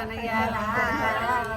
કનૈયાલાલ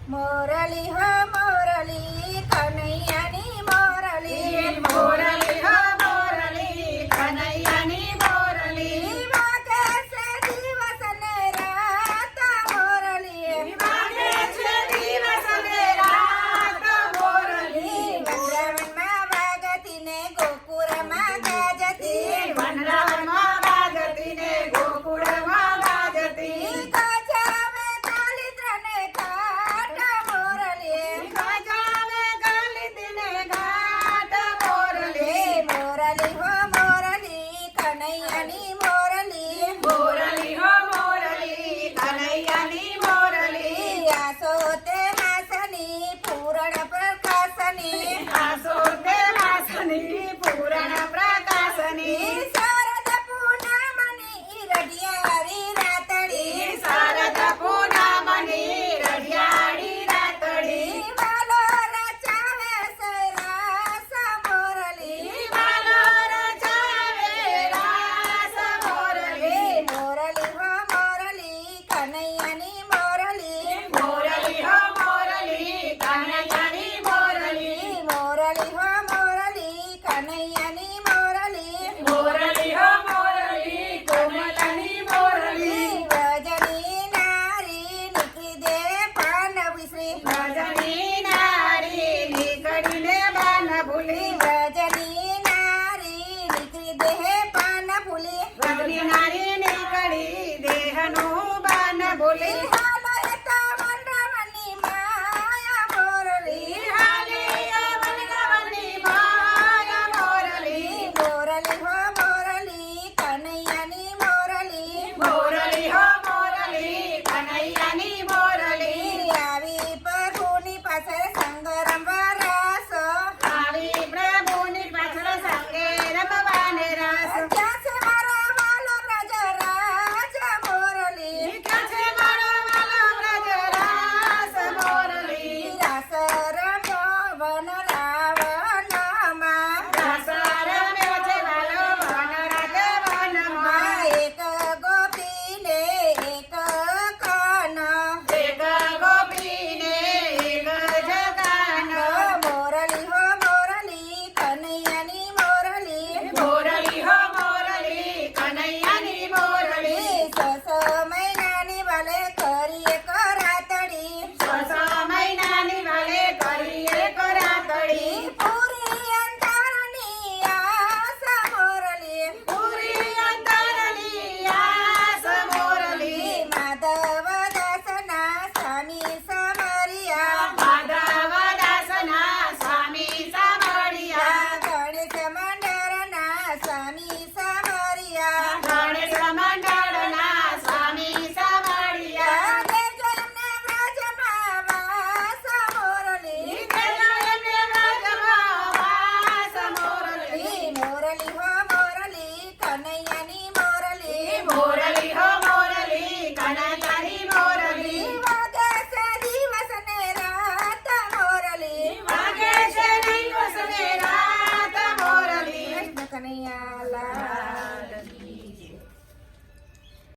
મોરલી હો મોરલી કનૈયાની મોરલી મોરલી હો મોરલી કનૈયાની મોરલી વાગે છે દિવસ ને રાત મોરલી વાગે છે દિવસ ને રાત મોરલી વૃંદાવનમાં વાગતી ને ગોકુળમાં ગાજતી વનરાવનમાં વાગતી ને ગોકુળમાં ગાજતી ગજાવે તાલી ત્રણે કાંઠ મોરલી ગજાવે ગાલિતી ને ગાંઠ મોરલી મોરલી હો મોરલી કનૈયાની મોરલી મોરલી હો મોરલી કનૈયાની મોરલી આસો તે માસની પૂરણ પ્રકાશની આસો તે માસની પૂરણ પ્રકાશની શારદ પૂનમની રઢિયારી રાતડી શારદ પૂનમની રઢિયાળી રાતડી વાલો રચાવે છે રાસ મોરલી વાલો રચાવે રાસ મોરલી મોરલી હો મોરલી કનૈયાની મોરલી મોરલી હો મોરલી કનૈયાની મોરલી મોરલી હો મોરલી કનૈયાની મોરલી મોરલી હો મોરલી કોમલની મોરલી રજની નારી નીકળી દે પાન વિશ્રી રજની નારી નીકળીને બાન ભૂલી રજની નારી નીકળી દે પાન ભૂલી રજની નારી નીકળી દેહનું બાન ભૂલી